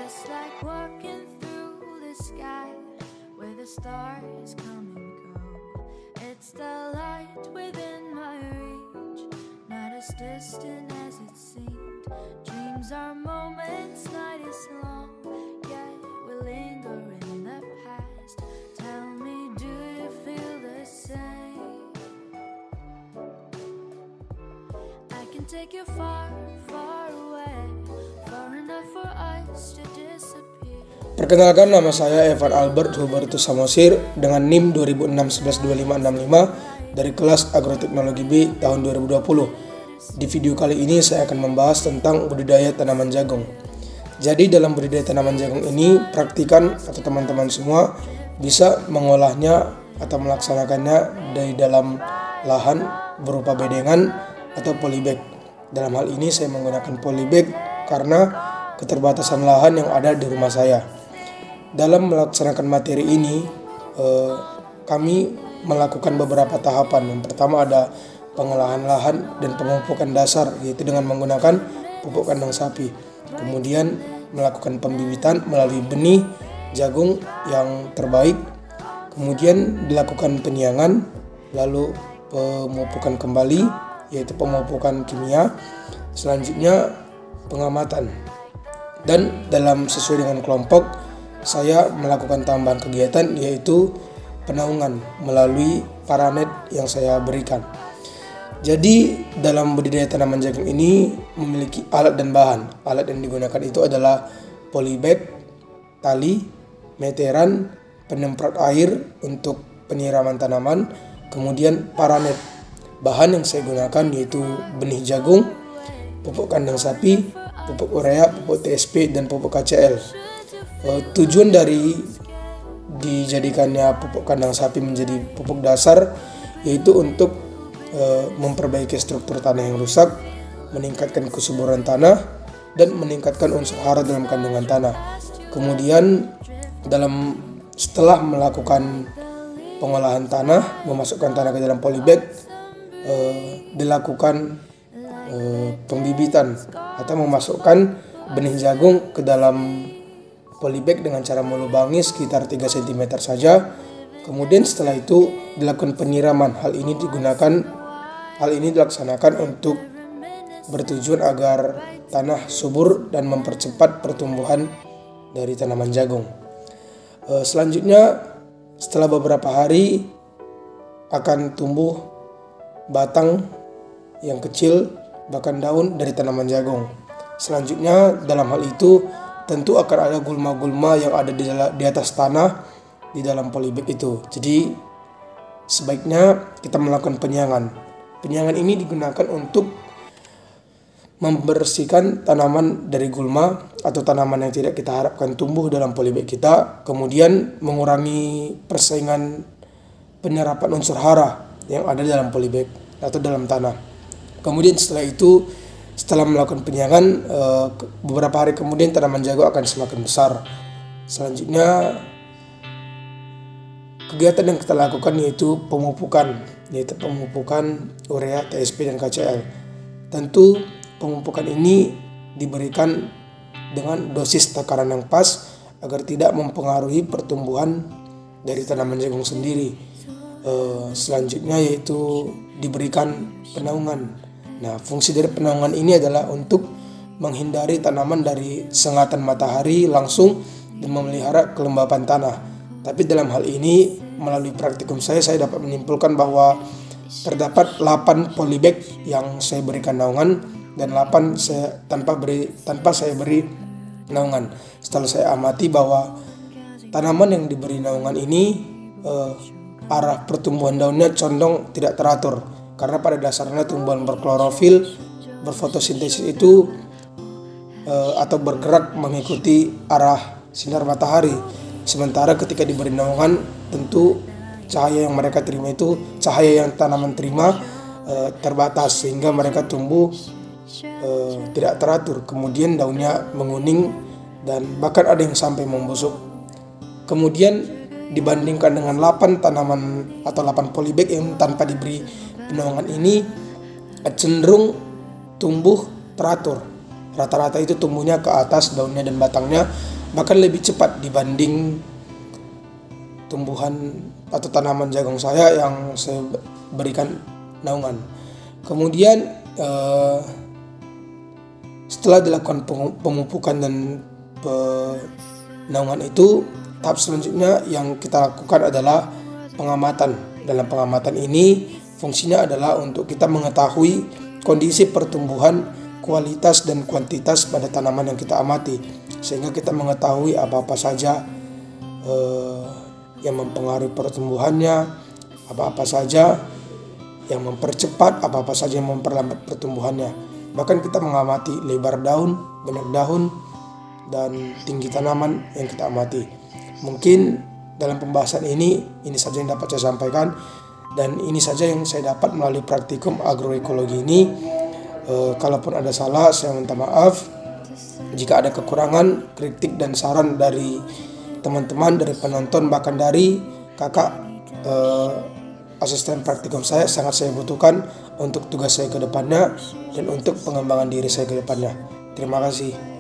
It's like walking through the sky where the stars come and go. It's the light within my reach, not as distant as it seemed. Dreams are moments, night is long, yet we linger in the past. Tell me, do you feel the same? I can take you far, far away, far enough for us to disappear. Perkenalkan, nama saya Evan Albert Hubertus Samosir dengan NIM 2006112565 dari kelas Agroteknologi B tahun 2020. Di video kali ini saya akan membahas tentang budidaya tanaman jagung. Jadi dalam budidaya tanaman jagung ini, praktikan atau teman-teman semua bisa mengolahnya atau melaksanakannya dari dalam lahan berupa bedengan atau polybag. Dalam hal ini saya menggunakan polybag karena keterbatasan lahan yang ada di rumah saya. Dalam melaksanakan materi ini, kami melakukan beberapa tahapan. Yang pertama ada pengolahan lahan dan pemupukan dasar, yaitu dengan menggunakan pupuk kandang sapi. Kemudian melakukan pembibitan melalui benih jagung yang terbaik. Kemudian dilakukan penyiangan, lalu pemupukan kembali, yaitu pemupukan kimia. Selanjutnya pengamatan. Dan dalam sesuai dengan kelompok, saya melakukan tambahan kegiatan, yaitu penaungan melalui paranet yang saya berikan. Jadi dalam budidaya tanaman jagung ini memiliki alat dan bahan. Alat yang digunakan itu adalah polybag, tali, meteran, penyemprot air untuk penyiraman tanaman, kemudian paranet. Bahan yang saya gunakan yaitu benih jagung, pupuk kandang sapi, pupuk urea, pupuk TSP, dan pupuk KCL. Tujuan dari dijadikannya pupuk kandang sapi menjadi pupuk dasar yaitu untuk memperbaiki struktur tanah yang rusak, meningkatkan kesuburan tanah, dan meningkatkan unsur hara dalam kandungan tanah. Kemudian setelah melakukan pengolahan tanah, memasukkan tanah ke dalam polybag, dilakukan pembibitan atau memasukkan benih jagung ke dalam polybag dengan cara melubangi sekitar 3 cm saja. Kemudian setelah itu dilakukan penyiraman. Hal ini dilaksanakan untuk bertujuan agar tanah subur dan mempercepat pertumbuhan dari tanaman jagung. Selanjutnya setelah beberapa hari akan tumbuh batang yang kecil, bahkan daun dari tanaman jagung. Selanjutnya dalam hal itu tentu akan ada gulma-gulma yang ada di atas tanah di dalam polybag itu. Jadi sebaiknya kita melakukan penyiangan. Penyiangan ini digunakan untuk membersihkan tanaman dari gulma atau tanaman yang tidak kita harapkan tumbuh dalam polybag kita. Kemudian mengurangi persaingan penyerapan unsur hara yang ada dalam polybag atau dalam tanah. Kemudian setelah melakukan penyiangan, beberapa hari kemudian tanaman jagung akan semakin besar. Selanjutnya kegiatan yang kita lakukan yaitu pemupukan urea, TSP, dan KCL. Tentu pemupukan ini diberikan dengan dosis takaran yang pas agar tidak mempengaruhi pertumbuhan dari tanaman jagung sendiri. Selanjutnya yaitu diberikan penaungan. Nah, fungsi dari penaungan ini adalah untuk menghindari tanaman dari sengatan matahari langsung dan memelihara kelembapan tanah. Tapi dalam hal ini, melalui praktikum saya dapat menyimpulkan bahwa terdapat 8 polybag yang saya berikan naungan dan 8 tanpa saya beri naungan. Setelah saya amati bahwa tanaman yang diberi naungan ini arah pertumbuhan daunnya condong tidak teratur. Karena pada dasarnya tumbuhan berklorofil, berfotosintesis itu atau bergerak mengikuti arah sinar matahari. Sementara ketika diberi naungan, tentu cahaya yang mereka terima itu cahaya yang tanaman terima terbatas sehingga mereka tumbuh tidak teratur. Kemudian daunnya menguning dan bahkan ada yang sampai membusuk. Kemudian dibandingkan dengan 8 tanaman atau 8 polybag yang tanpa diberi penaungan ini cenderung tumbuh teratur. Rata-rata itu tumbuhnya ke atas daunnya dan batangnya bahkan lebih cepat dibanding tumbuhan atau tanaman jagung saya yang saya berikan naungan. Kemudian setelah dilakukan pemupukan dan naungan itu, tahap selanjutnya yang kita lakukan adalah pengamatan. Dalam pengamatan ini fungsinya adalah untuk kita mengetahui kondisi pertumbuhan, kualitas dan kuantitas pada tanaman yang kita amati, sehingga kita mengetahui apa-apa saja yang mempengaruhi pertumbuhannya, apa-apa saja yang mempercepat, apa-apa saja yang memperlambat pertumbuhannya. Bahkan kita mengamati lebar daun, banyak daun, dan tinggi tanaman yang kita amati. Mungkin dalam pembahasan ini saja yang dapat saya sampaikan, dan ini saja yang saya dapat melalui praktikum agroekologi ini. Kalaupun ada salah, saya minta maaf. Jika ada kekurangan, kritik dan saran dari teman-teman, dari penonton, bahkan dari kakak asisten praktikum saya, sangat saya butuhkan untuk tugas saya ke depannya dan untuk pengembangan diri saya ke depannya. Terima kasih.